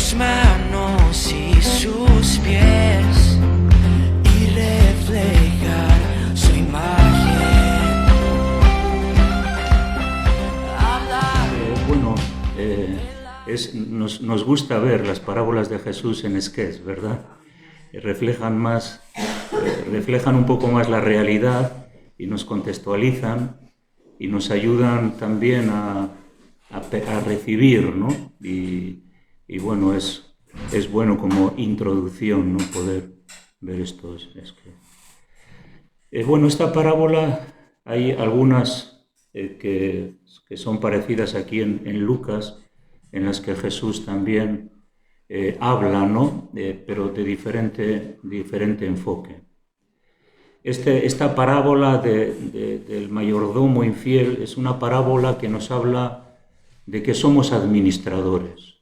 sus manos y sus pies y reflejar su imagen. Nos gusta ver las parábolas de Jesús en sketch, ¿verdad? Reflejan un poco más la realidad y nos contextualizan y nos ayudan también a recibir, ¿no? Y bueno, es bueno como introducción, ¿no? Poder ver estos. Bueno, esta parábola hay algunas que son parecidas aquí en Lucas, en las que Jesús también habla, ¿no? Pero de diferente enfoque. Esta parábola del mayordomo infiel es una parábola que nos habla de que somos administradores.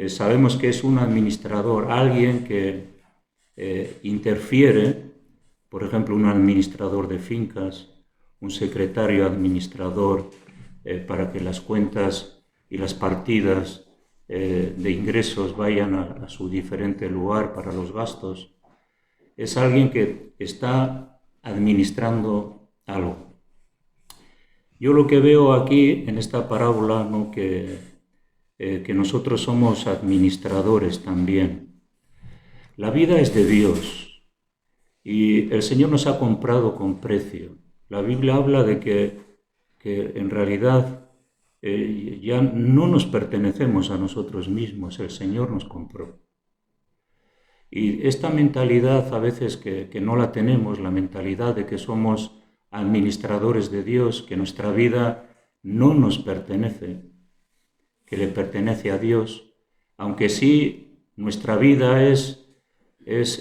Sabemos que es un administrador, alguien que interfiere, por ejemplo, un administrador de fincas, un secretario administrador para que las cuentas y las partidas de ingresos vayan a su diferente lugar para los gastos. Es alguien que está administrando algo. Yo lo que veo aquí en esta parábola, ¿no? que nosotros somos administradores también. La vida es de Dios y el Señor nos ha comprado con precio. La Biblia habla de que en realidad ya no nos pertenecemos a nosotros mismos, el Señor nos compró. Y esta mentalidad a veces que no la tenemos, la mentalidad de que somos administradores de Dios, que nuestra vida no nos pertenece, que le pertenece a Dios, aunque sí nuestra vida es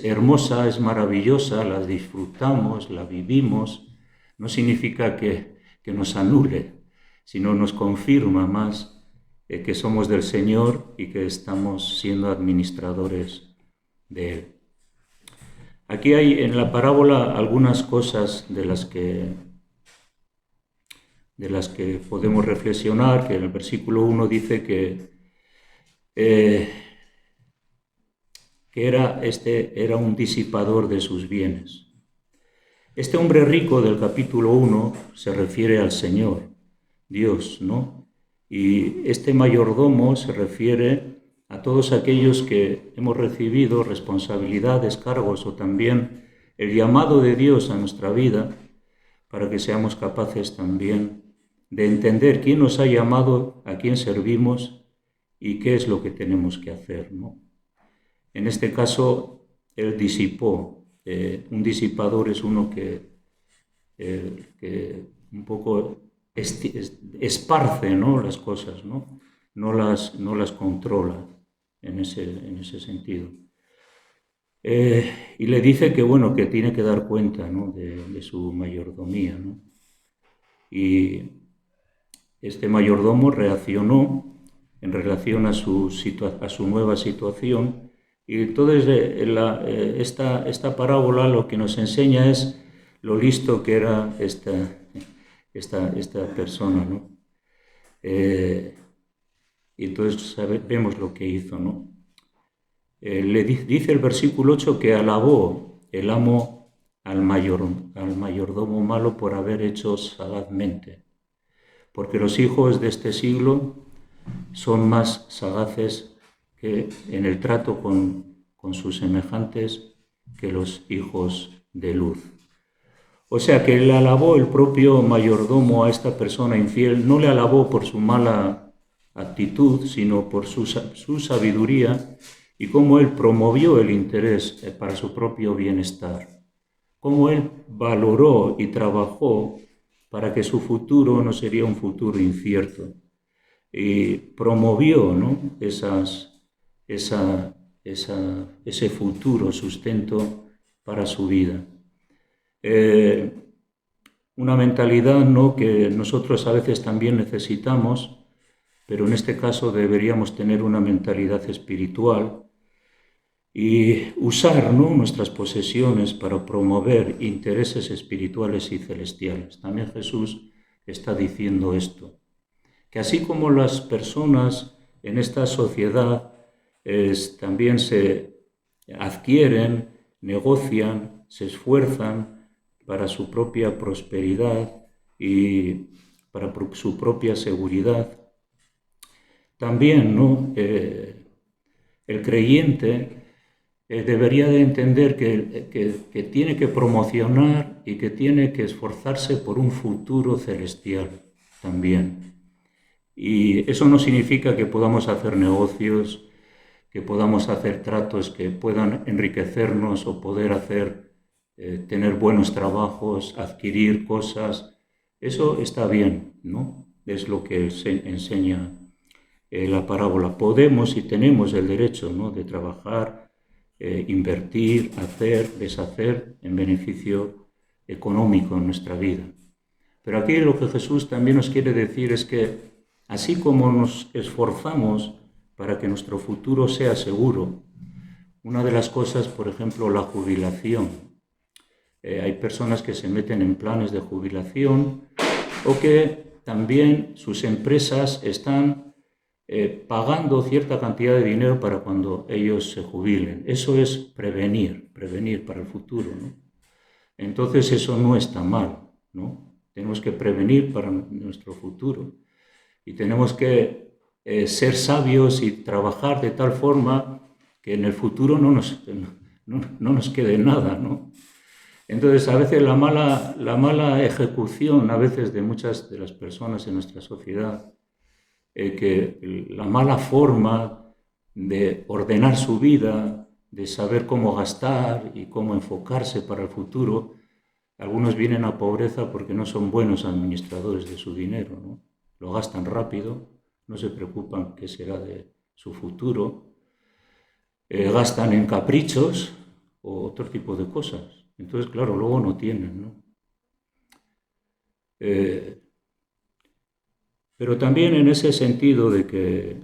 hermosa, es maravillosa, la disfrutamos, la vivimos, no significa que nos anule, sino nos confirma más que somos del Señor y que estamos siendo administradores de Él. Aquí hay en la parábola algunas cosas de las que podemos reflexionar, que en el versículo 1 dice que era un disipador de sus bienes. Este hombre rico del capítulo 1 se refiere al Señor, Dios, ¿no? Y este mayordomo se refiere a todos aquellos que hemos recibido responsabilidades, cargos o también el llamado de Dios a nuestra vida para que seamos capaces también de entender quién nos ha llamado, a quién servimos y qué es lo que tenemos que hacer, ¿no? En este caso, él disipó. Un disipador es uno que un poco esparce, ¿no? Las cosas, ¿no? No las controla en ese sentido. Y le dice que, bueno, que tiene que dar cuenta, ¿no? de su mayordomía, ¿no? Y este mayordomo reaccionó en relación a su nueva situación. Y entonces esta parábola lo que nos enseña es lo listo que era esta persona, ¿no? Y entonces vemos lo que hizo, ¿no? Le dice el versículo 8 que alabó el amo al mayordomo malo por haber hecho sagazmente, porque los hijos de este siglo son más sagaces que en el trato con sus semejantes que los hijos de luz. O sea que le alabó el propio mayordomo a esta persona infiel, no le alabó por su mala actitud, sino por su sabiduría y cómo él promovió el interés para su propio bienestar, cómo él valoró y trabajó para que su futuro no sería un futuro incierto. Y promovió, ¿no? ese futuro sustento para su vida. Una mentalidad, ¿no? que nosotros a veces también necesitamos, pero en este caso deberíamos tener una mentalidad espiritual y usar, ¿no? nuestras posesiones para promover intereses espirituales y celestiales. También Jesús está diciendo esto, que así como las personas en esta sociedad también se adquieren, negocian, se esfuerzan para su propia prosperidad y para su propia seguridad. También, ¿no? El creyente debería de entender que tiene que promocionar y que tiene que esforzarse por un futuro celestial también. Y eso no significa que podamos hacer negocios, que podamos hacer tratos que puedan enriquecernos o poder tener buenos trabajos, adquirir cosas. Eso está bien, ¿no? Es lo que enseña la parábola. Podemos y tenemos el derecho, ¿no?, de trabajar, invertir, hacer, deshacer en beneficio económico en nuestra vida. Pero aquí lo que Jesús también nos quiere decir es que así como nos esforzamos para que nuestro futuro sea seguro, una de las cosas, por ejemplo, la jubilación. Hay personas que se meten en planes de jubilación o que también sus empresas están pagando cierta cantidad de dinero para cuando ellos se jubilen. Eso es prevenir para el futuro, ¿no? Entonces eso no está mal, ¿no? Tenemos que prevenir para nuestro futuro y tenemos que ser sabios y trabajar de tal forma que en el futuro no nos quede nada, ¿no? Entonces, a veces la mala ejecución, a veces de muchas de las personas en nuestra sociedad, que la mala forma de ordenar su vida, de saber cómo gastar y cómo enfocarse para el futuro, algunos vienen a pobreza porque no son buenos administradores de su dinero, ¿no? Lo gastan rápido, no se preocupan qué será de su futuro, gastan en caprichos o otro tipo de cosas. Entonces, claro, luego no tienen, ¿no? Pero también en ese sentido de que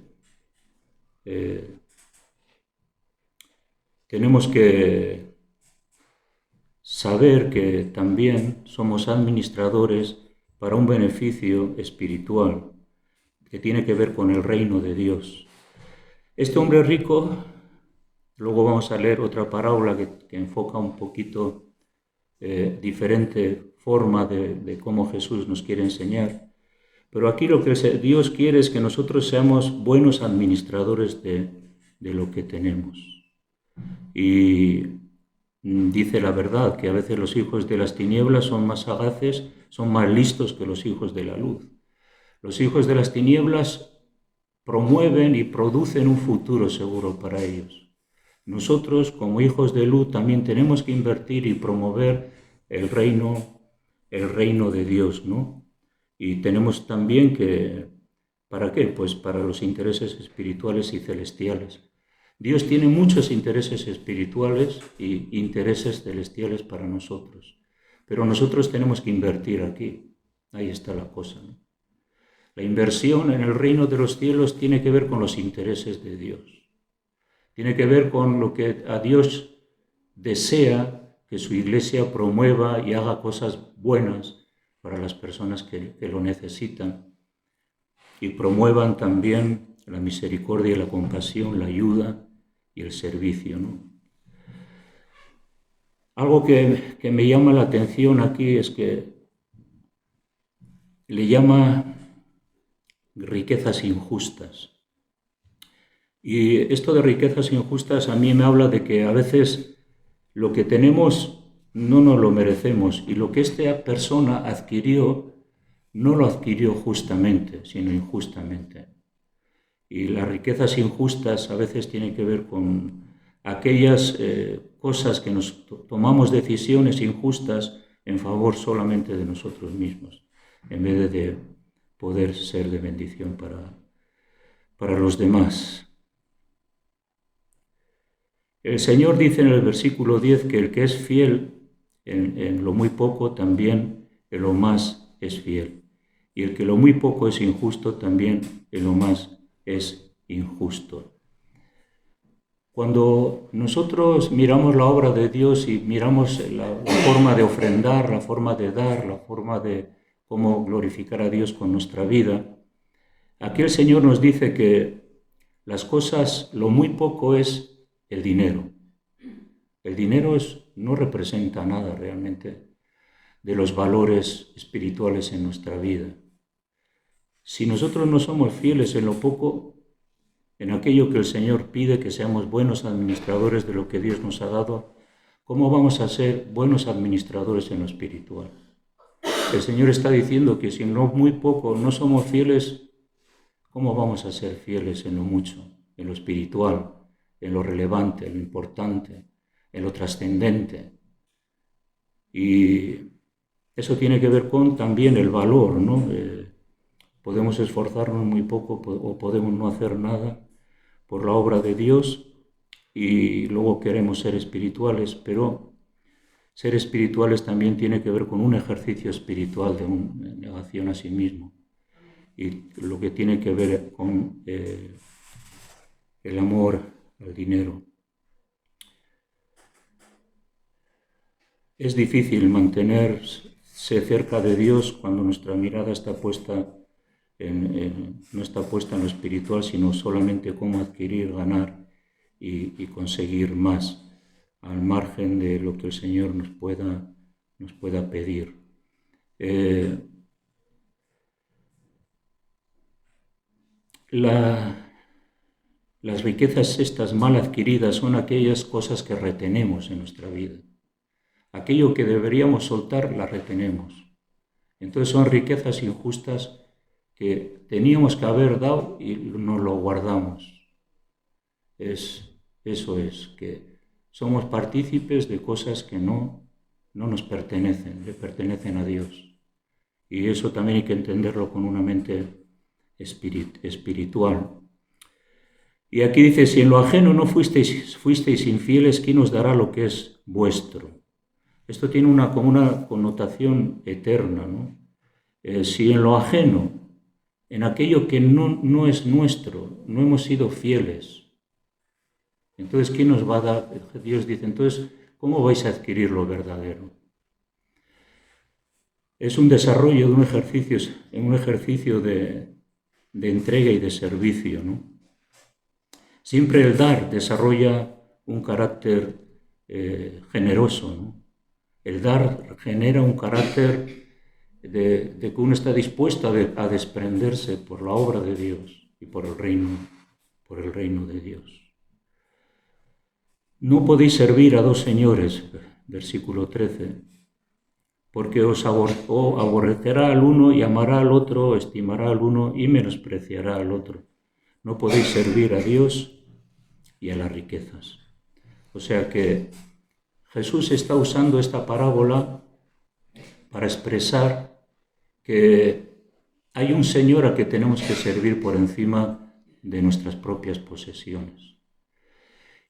tenemos que saber que también somos administradores para un beneficio espiritual que tiene que ver con el reino de Dios. Este hombre rico, luego vamos a leer otra parábola que enfoca un poquito diferente forma de cómo Jesús nos quiere enseñar. Pero aquí lo que Dios quiere es que nosotros seamos buenos administradores de lo que tenemos. Y dice la verdad que a veces los hijos de las tinieblas son más sagaces, son más listos que los hijos de la luz. Los hijos de las tinieblas promueven y producen un futuro seguro para ellos. Nosotros, como hijos de luz, también tenemos que invertir y promover el reino de Dios, ¿no? Y tenemos también que, ¿para qué? Pues para los intereses espirituales y celestiales. Dios tiene muchos intereses espirituales y intereses celestiales para nosotros, pero nosotros tenemos que invertir aquí. Ahí está la cosa, ¿no? La inversión en el reino de los cielos tiene que ver con los intereses de Dios. Tiene que ver con lo que a Dios desea que su iglesia promueva y haga cosas buenas para las personas que lo necesitan y promuevan también la misericordia y la compasión, la ayuda y el servicio, ¿no? Algo que me llama la atención aquí es que le llama riquezas injustas. Y esto de riquezas injustas a mí me habla de que a veces lo que tenemos no nos lo merecemos y lo que esta persona adquirió no lo adquirió justamente, sino injustamente. Y las riquezas injustas a veces tienen que ver con aquellas cosas que nos tomamos decisiones injustas en favor solamente de nosotros mismos, en vez de poder ser de bendición para los demás. El Señor dice en el versículo 10 que el que es fiel en lo muy poco, también en lo más es fiel. Y el que lo muy poco es injusto, también en lo más es injusto. Cuando nosotros miramos la obra de Dios y miramos la forma de ofrendar, la forma de dar, la forma de cómo glorificar a Dios con nuestra vida, aquí el Señor nos dice que las cosas, lo muy poco es el dinero. El dinero no representa nada realmente de los valores espirituales en nuestra vida. Si nosotros no somos fieles en lo poco, en aquello que el Señor pide, que seamos buenos administradores de lo que Dios nos ha dado, ¿cómo vamos a ser buenos administradores en lo espiritual? El Señor está diciendo que si en lo muy poco no somos fieles, ¿cómo vamos a ser fieles en lo mucho, en lo espiritual, en lo relevante, en lo importante, en lo trascendente? Y eso tiene que ver con también el valor, ¿no? Podemos esforzarnos muy poco o podemos no hacer nada por la obra de Dios y luego queremos ser espirituales, pero ser espirituales también tiene que ver con un ejercicio espiritual de una negación a sí mismo y lo que tiene que ver con el amor al dinero. Es difícil mantenerse cerca de Dios cuando nuestra mirada está puesta no está puesta en lo espiritual, sino solamente cómo adquirir, ganar y conseguir más, al margen de lo que el Señor nos pueda pedir. Las riquezas estas mal adquiridas son aquellas cosas que retenemos en nuestra vida. Aquello que deberíamos soltar, la retenemos. Entonces son riquezas injustas que teníamos que haber dado y nos lo guardamos. Eso es, que somos partícipes de cosas que no nos pertenecen, le pertenecen a Dios. Y eso también hay que entenderlo con una mente espiritual. Y aquí dice, si en lo ajeno no fuisteis infieles, ¿quién os dará lo que es vuestro? Esto tiene como una connotación eterna, ¿no? Si en lo ajeno, en aquello que no es nuestro, no hemos sido fieles, entonces ¿quién nos va a dar? Dios dice, entonces, ¿cómo vais a adquirir lo verdadero? Es un desarrollo de un ejercicio de entrega y de servicio, ¿no? Siempre el dar desarrolla un carácter generoso, ¿no? El dar genera un carácter de que uno está dispuesto a desprenderse por la obra de Dios y por el reino de Dios. No podéis servir a dos señores, versículo 13, porque os aborrecerá al uno y amará al otro, estimará al uno y menospreciará al otro. No podéis servir a Dios y a las riquezas. O sea que Jesús está usando esta parábola para expresar que hay un Señor a que tenemos que servir por encima de nuestras propias posesiones.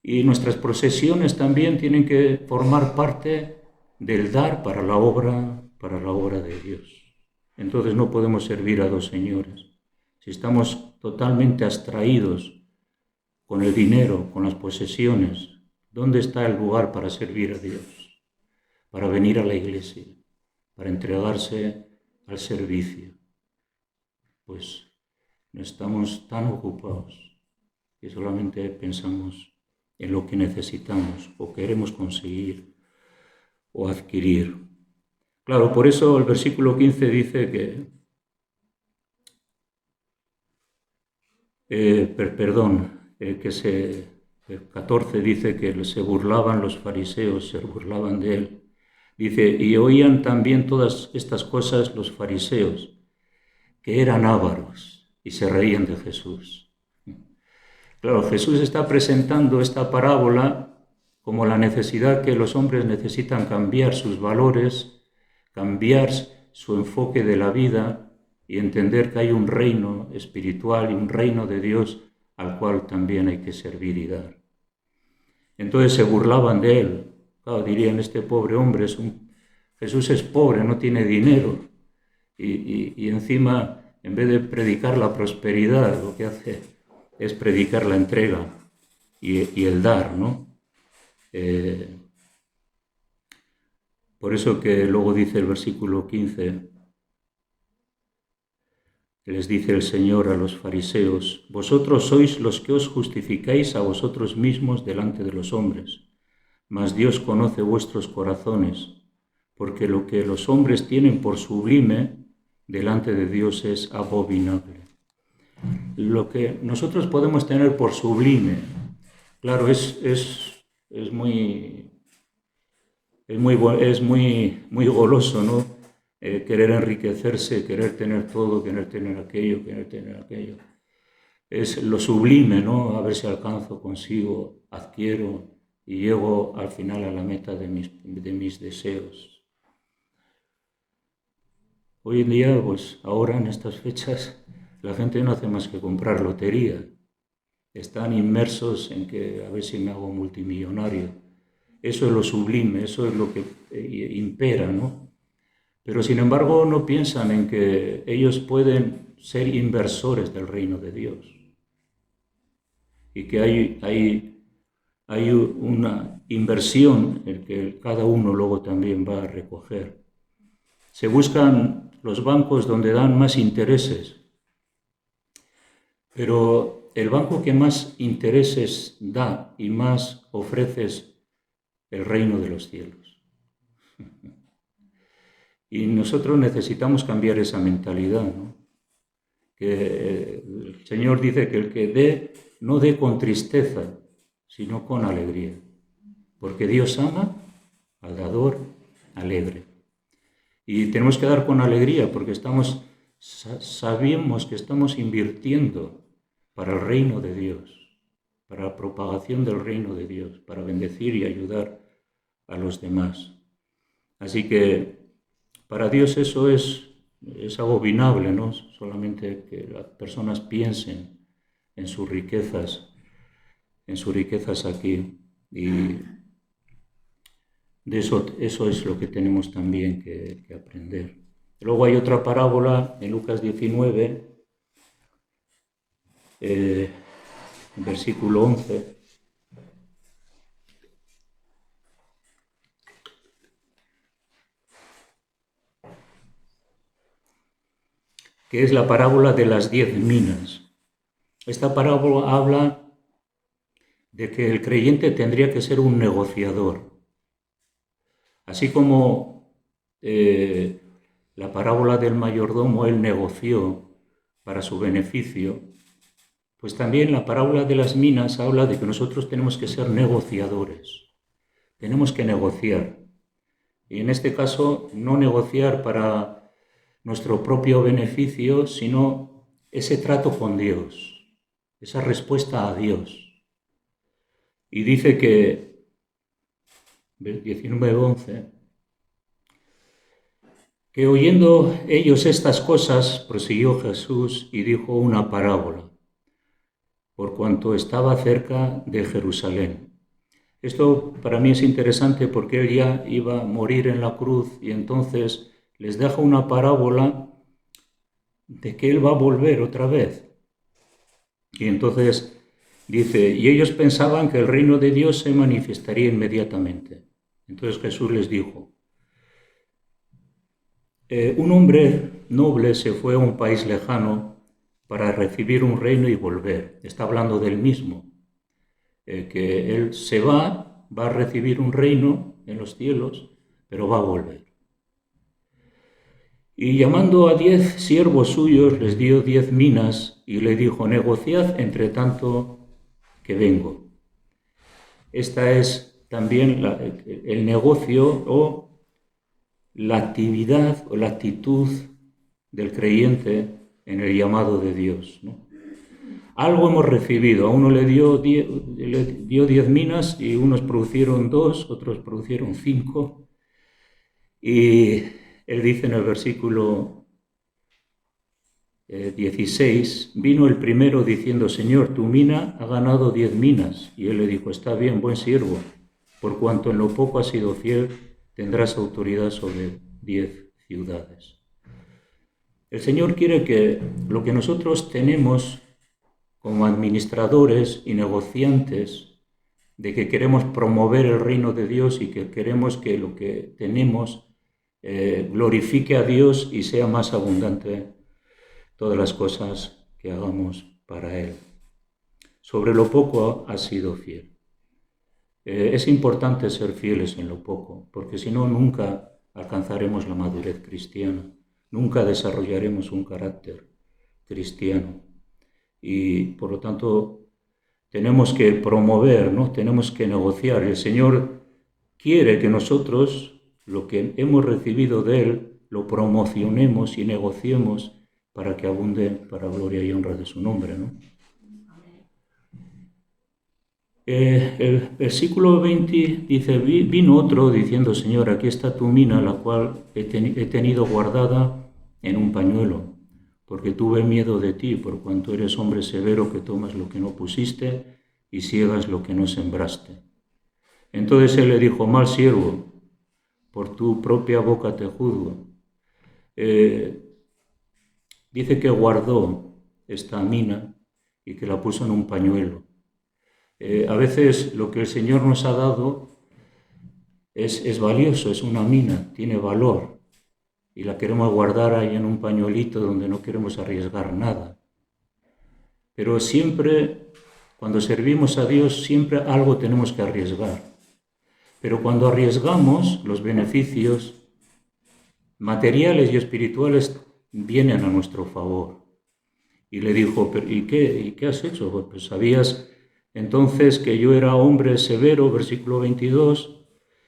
Y nuestras posesiones también tienen que formar parte del dar para la obra de Dios. Entonces no podemos servir a dos señores. Si estamos totalmente abstraídos con el dinero, con las posesiones, ¿dónde está el lugar para servir a Dios? Para venir a la iglesia, para entregarse al servicio. Pues no estamos tan ocupados que solamente pensamos en lo que necesitamos o queremos conseguir o adquirir. Claro, por eso el versículo 15 dice que, el 14 dice que se burlaban los fariseos, se burlaban de él. Dice, y oían también todas estas cosas los fariseos, que eran ávaros, y se reían de Jesús. Claro, Jesús está presentando esta parábola como la necesidad que los hombres necesitan cambiar sus valores, cambiar su enfoque de la vida y entender que hay un reino espiritual y un reino de Dios al cual también hay que servir y dar. Entonces se burlaban de él. Claro, dirían, este pobre hombre Jesús es pobre, no tiene dinero. Y encima, en vez de predicar la prosperidad, lo que hace es predicar la entrega y el dar, ¿no? Por eso que luego dice el versículo 15, les dice el Señor a los fariseos: vosotros sois los que os justificáis a vosotros mismos delante de los hombres, mas Dios conoce vuestros corazones, porque lo que los hombres tienen por sublime delante de Dios es abominable. Lo que nosotros podemos tener por sublime, claro, es muy goloso, ¿no? Querer enriquecerse, querer tener todo, querer tener aquello. Es lo sublime, ¿no? A ver si alcanzo, consigo, adquiero y llego al final a la meta de mis deseos. Hoy en día, pues ahora en estas fechas, la gente no hace más que comprar lotería. Están inmersos en que a ver si me hago multimillonario. Eso es lo sublime, eso es lo que impera, ¿no? Pero sin embargo no piensan en que ellos pueden ser inversores del reino de Dios y que hay una inversión en que cada uno luego también va a recoger. Se buscan los bancos donde dan más intereses, pero el banco que más intereses da y más ofrece es el reino de los cielos. Y nosotros necesitamos cambiar esa mentalidad, ¿no? Que el Señor dice que el que dé, no dé con tristeza, sino con alegría. Porque Dios ama al dador alegre. Y tenemos que dar con alegría porque sabemos que estamos invirtiendo para el reino de Dios, para la propagación del reino de Dios, para bendecir y ayudar a los demás. Así que para Dios eso es abominable, ¿no? Solamente que las personas piensen en sus riquezas aquí. Y de eso es lo que tenemos también que aprender. Luego hay otra parábola en Lucas 19, versículo 11. Que es la parábola de las 10 minas. Esta parábola habla de que el creyente tendría que ser un negociador. Así como la parábola del mayordomo, él negoció para su beneficio, pues también la parábola de las minas habla de que nosotros tenemos que ser negociadores. Tenemos que negociar. Y en este caso, no negociar para nuestro propio beneficio, sino ese trato con Dios, esa respuesta a Dios. Y dice que, 19:11, que oyendo ellos estas cosas, prosiguió Jesús y dijo una parábola, por cuanto estaba cerca de Jerusalén. Esto para mí es interesante porque él ya iba a morir en la cruz y entonces les deja una parábola de que él va a volver otra vez. Y entonces dice, y ellos pensaban que el reino de Dios se manifestaría inmediatamente. Entonces Jesús les dijo, un hombre noble se fue a un país lejano para recibir un reino y volver. Está hablando del mismo, que él se va a recibir un reino en los cielos, pero va a volver. Y llamando a 10 siervos suyos, les dio 10 minas y le dijo, negociad entre tanto que vengo. Esta es también el negocio o la actividad o la actitud del creyente en el llamado de Dios, ¿no? Algo hemos recibido, a uno le dio 10 minas y unos produjeron 2, otros produjeron 5 y él dice en el versículo 16, vino el primero diciendo, Señor, tu mina ha ganado 10 minas. Y él le dijo, está bien, buen siervo, por cuanto en lo poco has sido fiel, tendrás autoridad sobre 10 ciudades. El Señor quiere que lo que nosotros tenemos como administradores y negociantes, de que queremos promover el reino de Dios y que queremos que lo que tenemos glorifique a Dios y sea más abundante, todas las cosas que hagamos para Él. Sobre lo poco has sido fiel. Es importante ser fieles en lo poco, porque si no, nunca alcanzaremos la madurez cristiana, nunca desarrollaremos un carácter cristiano. Y por lo tanto, tenemos que promover, ¿no? Tenemos que negociar. El Señor quiere que nosotros lo que hemos recibido de Él lo promocionemos y negociemos para que abunde para gloria y honra de su nombre, ¿no? El versículo 20 dice, vino otro diciendo, Señor, aquí está tu mina, la cual he tenido guardada en un pañuelo, porque tuve miedo de ti, por cuanto eres hombre severo que tomas lo que no pusiste y ciegas lo que no sembraste. Entonces él le dijo, mal siervo, por tu propia boca te juzgo. Dice que guardó esta mina y que la puso en un pañuelo. A veces lo que el Señor nos ha dado es valioso, es una mina, tiene valor y la queremos guardar ahí en un pañuelito donde no queremos arriesgar nada. Pero siempre, cuando servimos a Dios, siempre algo tenemos que arriesgar. Pero cuando arriesgamos, los beneficios materiales y espirituales vienen a nuestro favor. Y le dijo, ¿y qué has hecho? Pues sabías entonces que yo era hombre severo, versículo 22,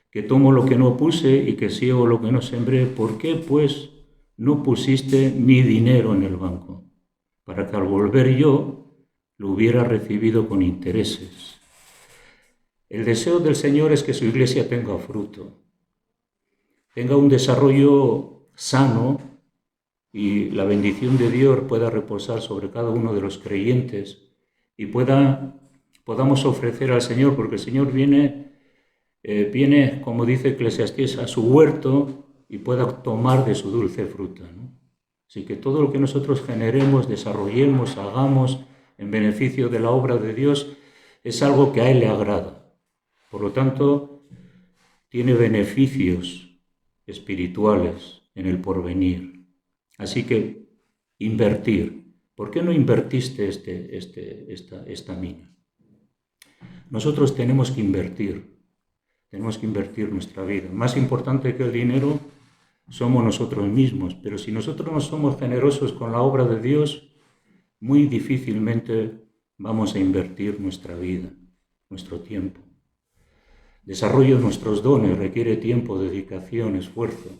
que tomo lo que no puse y que ciego lo que no sembré. ¿Por qué, pues, no pusiste mi dinero en el banco? Para que al volver yo lo hubiera recibido con intereses. El deseo del Señor es que su iglesia tenga fruto, tenga un desarrollo sano y la bendición de Dios pueda reposar sobre cada uno de los creyentes y podamos ofrecer al Señor, porque el Señor viene, como dice Eclesiastés, a su huerto y pueda tomar de su dulce fruta, ¿no? Así que todo lo que nosotros generemos, desarrollemos, hagamos en beneficio de la obra de Dios es algo que a Él le agrada. Por lo tanto, tiene beneficios espirituales en el porvenir. Así que invertir. ¿Por qué no invertiste esta mina? Nosotros tenemos que invertir nuestra vida. Más importante que el dinero somos nosotros mismos, pero si nosotros no somos generosos con la obra de Dios, muy difícilmente vamos a invertir nuestra vida, nuestro tiempo. Desarrollo de nuestros dones requiere tiempo, dedicación, esfuerzo.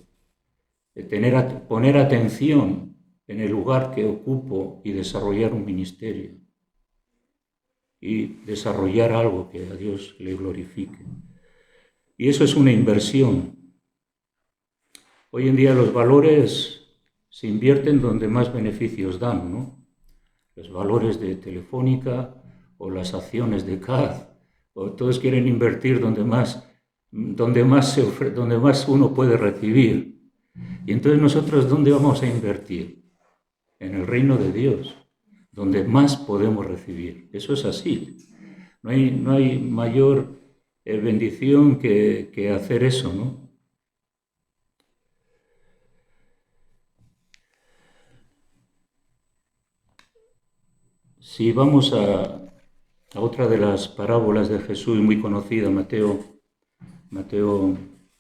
Poner atención en el lugar que ocupo y desarrollar un ministerio. Y desarrollar algo que a Dios le glorifique. Y eso es una inversión. Hoy en día los valores se invierten donde más beneficios dan, ¿no? Los valores de Telefónica o las acciones de CAD. O todos quieren invertir donde más uno puede recibir. Y entonces nosotros, ¿dónde vamos a invertir? En el reino de Dios, donde más podemos recibir. Eso es así. No hay mayor bendición que hacer eso, ¿no? Si vamos a otra de las parábolas de Jesús muy conocida, Mateo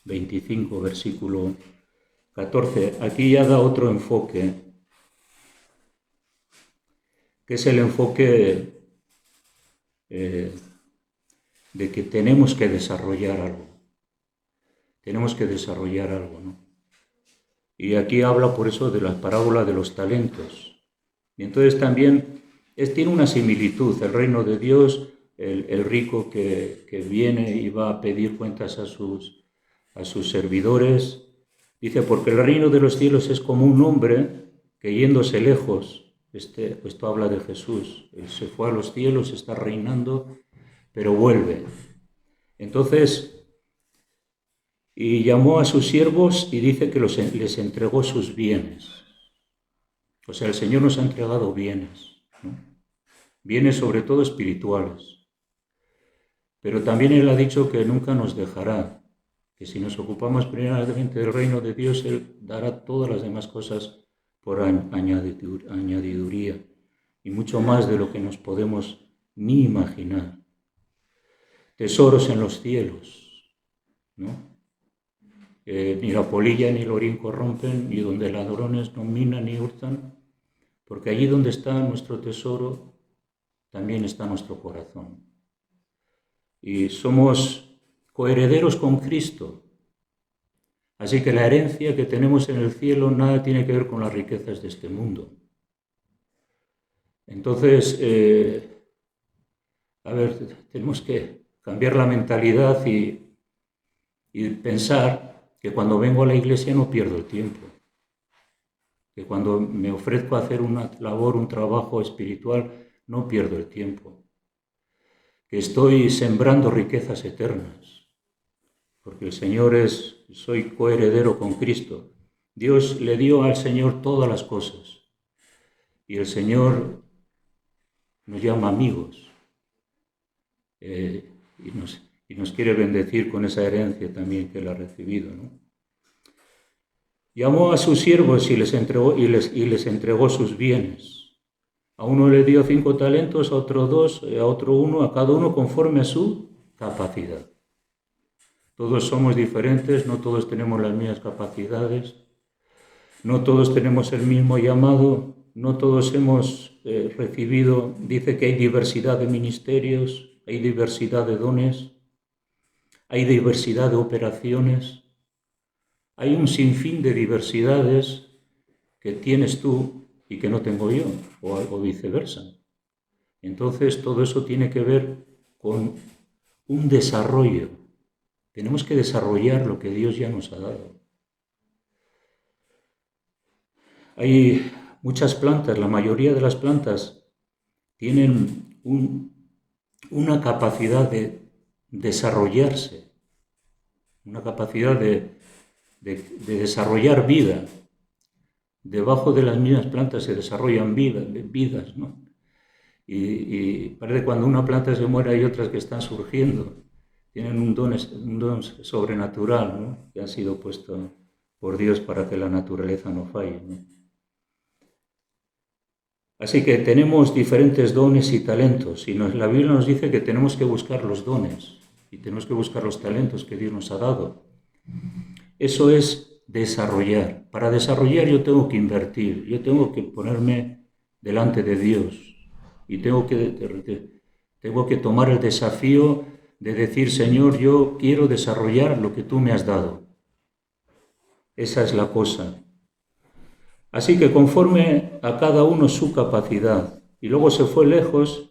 25, versículo 14. Aquí ya da otro enfoque, que es el enfoque de que tenemos que desarrollar algo. Tenemos que desarrollar algo, ¿no? Y aquí habla por eso de la parábola de los talentos. Y entonces también tiene una similitud, el reino de Dios, el rico que viene y va a pedir cuentas a sus servidores. Dice, porque el reino de los cielos es como un hombre que yéndose lejos, esto habla de Jesús, él se fue a los cielos, está reinando, pero vuelve. Entonces, y llamó a sus siervos y dice que les entregó sus bienes. O sea, el Señor nos ha entregado bienes, ¿no? Bienes sobre todo espirituales. Pero también Él ha dicho que nunca nos dejará, que si nos ocupamos primeramente del reino de Dios, Él dará todas las demás cosas por añadiduría, y mucho más de lo que nos podemos ni imaginar. Tesoros en los cielos, ¿no? Ni la polilla ni el orín corrompen, ni donde ladrones no minan ni hurtan, porque allí donde está nuestro tesoro, también está nuestro corazón. Y somos coherederos con Cristo. Así que la herencia que tenemos en el cielo nada tiene que ver con las riquezas de este mundo. Entonces, tenemos que cambiar la mentalidad y pensar que cuando vengo a la iglesia no pierdo el tiempo, que cuando me ofrezco a hacer una labor, un trabajo espiritual, no pierdo el tiempo, que estoy sembrando riquezas eternas, porque el Señor soy coheredero con Cristo. Dios le dio al Señor todas las cosas y el Señor nos llama amigos y nos quiere bendecir con esa herencia también que Él ha recibido, ¿no? Llamó a sus siervos y les entregó sus bienes. A uno le dio 5 talentos, a otro 2, a otro 1, a cada uno conforme a su capacidad. Todos somos diferentes, no todos tenemos las mismas capacidades, no todos tenemos el mismo llamado, no todos hemos recibido, dice que hay diversidad de ministerios, hay diversidad de dones, hay diversidad de operaciones, hay un sinfín de diversidades que tienes tú y que no tengo yo, o viceversa. Entonces todo eso tiene que ver con un desarrollo. Tenemos que desarrollar lo que Dios ya nos ha dado. Hay muchas plantas, la mayoría de las plantas tienen una capacidad de desarrollarse, una capacidad de desarrollar vida. Debajo de las mismas plantas se desarrollan vidas, ¿no? Y parece que cuando una planta se muere hay otras que están surgiendo. Tienen un don sobrenatural, ¿no? Que ha sido puesto por Dios para que la naturaleza no falle, ¿no? Así que tenemos diferentes dones y talentos, y la Biblia nos dice que tenemos que buscar los dones y tenemos que buscar los talentos que Dios nos ha dado. Eso es desarrollar. Para desarrollar yo tengo que invertir, yo tengo que ponerme delante de Dios y tengo que tomar el desafío de decir, Señor, yo quiero desarrollar lo que tú me has dado. Esa es la cosa. Así que conforme a cada uno su capacidad. Y luego se fue lejos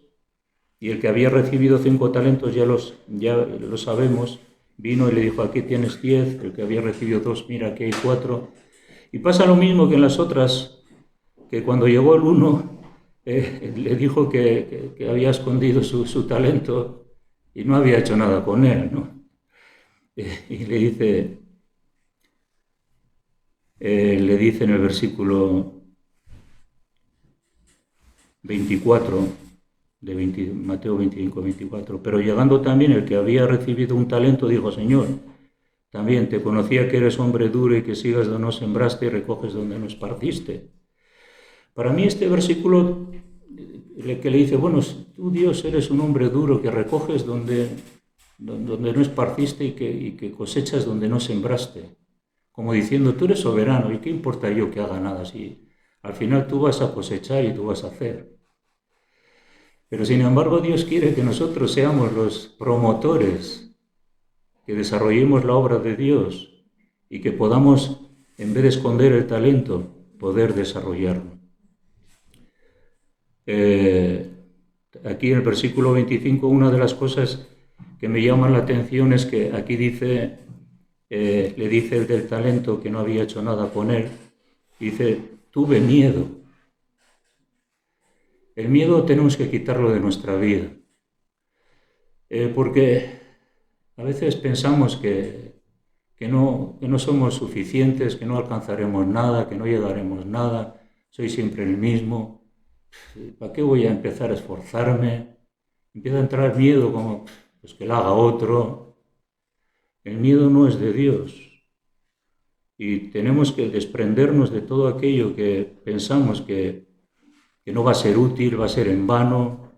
y el que había recibido 5 talentos, ya lo sabemos, vino y le dijo, aquí tienes 10, el que había recibido 2, mira, aquí hay 4. Y pasa lo mismo que en las otras, que cuando llegó el 1, le dijo que había escondido su talento y no había hecho nada con él, ¿no? Y le dice en el versículo 24, de Mateo 25, 24, pero llegando también el que había recibido un talento, dijo, Señor, también te conocía que eres hombre duro y que sigas donde no sembraste y recoges donde no esparciste. Para mí este versículo que le dice, bueno, tú Dios eres un hombre duro que recoges donde no esparciste y que cosechas donde no sembraste. Como diciendo, tú eres soberano y qué importa yo que haga nada si al final tú vas a cosechar y tú vas a hacer. Pero sin embargo Dios quiere que nosotros seamos los promotores, que desarrollemos la obra de Dios y que podamos, en vez de esconder el talento, poder desarrollarlo. Aquí en el versículo 25, una de las cosas que me llaman la atención es que aquí dice, le dice el del talento que no había hecho nada con él, dice, tuve miedo. El miedo tenemos que quitarlo de nuestra vida, porque a veces pensamos que no somos suficientes, que no alcanzaremos nada, que no llegaremos nada, soy siempre el mismo. ¿Para qué voy a empezar a esforzarme? Empieza a entrar miedo como pues que lo haga otro. El miedo no es de Dios. y tenemos que desprendernos de todo aquello que pensamos que no va a ser útil, va a ser en vano,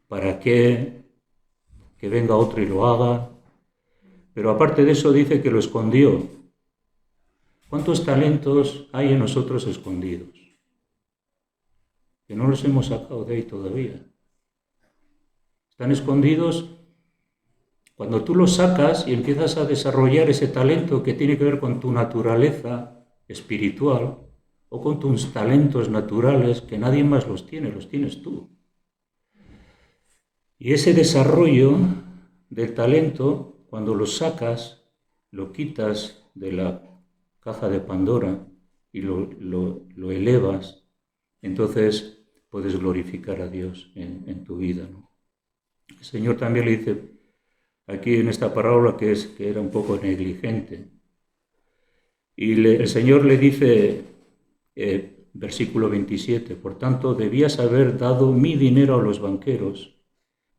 ¿para qué? Que venga otro y lo haga. Pero aparte de eso dice que lo escondió. ¿Cuántos talentos hay en nosotros escondidos? Que no los hemos sacado de ahí todavía. Están escondidos. Cuando tú los sacas y empiezas a desarrollar ese talento que tiene que ver con tu naturaleza espiritual o con tus talentos naturales, que nadie más los tienes tú. Y ese desarrollo del talento, cuando lo sacas, lo quitas de la caja de Pandora y lo elevas, entonces puedes glorificar a Dios en tu vida, ¿no? El Señor también le dice aquí en esta parábola que era un poco negligente. Y el Señor le dice, versículo 27, por tanto, debías haber dado mi dinero a los banqueros,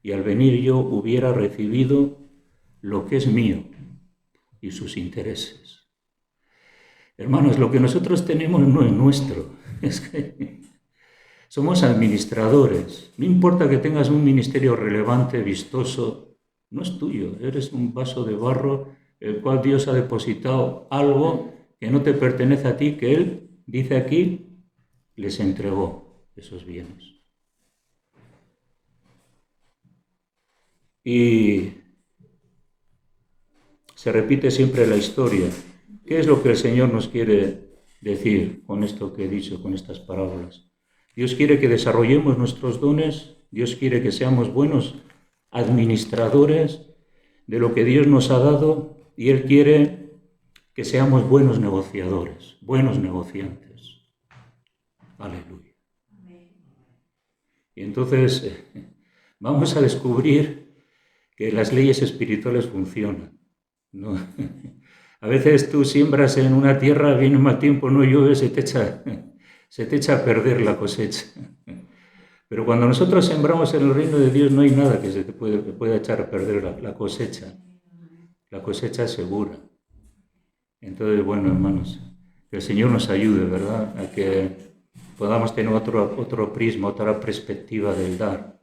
y al venir yo hubiera recibido lo que es mío y sus intereses. Hermanos, lo que nosotros tenemos no es nuestro, es que somos administradores. No importa que tengas un ministerio relevante, vistoso, no es tuyo, eres un vaso de barro el cual Dios ha depositado algo que no te pertenece a ti, que Él, dice aquí, les entregó esos bienes. Y se repite siempre la historia. ¿Qué es lo que el Señor nos quiere decir con esto que he dicho, con estas parábolas? Dios quiere que desarrollemos nuestros dones, Dios quiere que seamos buenos administradores de lo que Dios nos ha dado, y Él quiere que seamos buenos negociadores, buenos negociantes. Aleluya. Y entonces vamos a descubrir que las leyes espirituales funcionan, ¿no? A veces tú siembras en una tierra, viene un mal tiempo, no llueve, se te echa a perder la cosecha. Pero cuando nosotros sembramos en el reino de Dios, no hay nada que se te pueda echar a perder la cosecha. La cosecha es segura. Entonces, bueno, hermanos, que el Señor nos ayude, ¿verdad?, a que podamos tener otro prisma, otra perspectiva del dar,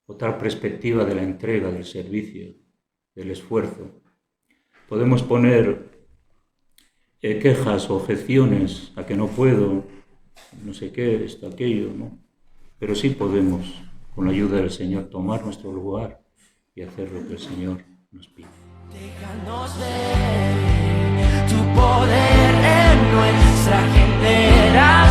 otra perspectiva de la entrega, del servicio, del esfuerzo. Podemos poner quejas, objeciones a que no puedo, no sé qué, esto, aquello, ¿no? Pero sí podemos, con la ayuda del Señor, tomar nuestro lugar y hacer lo que el Señor nos pide. Déjanos ver tu poder en nuestra generación.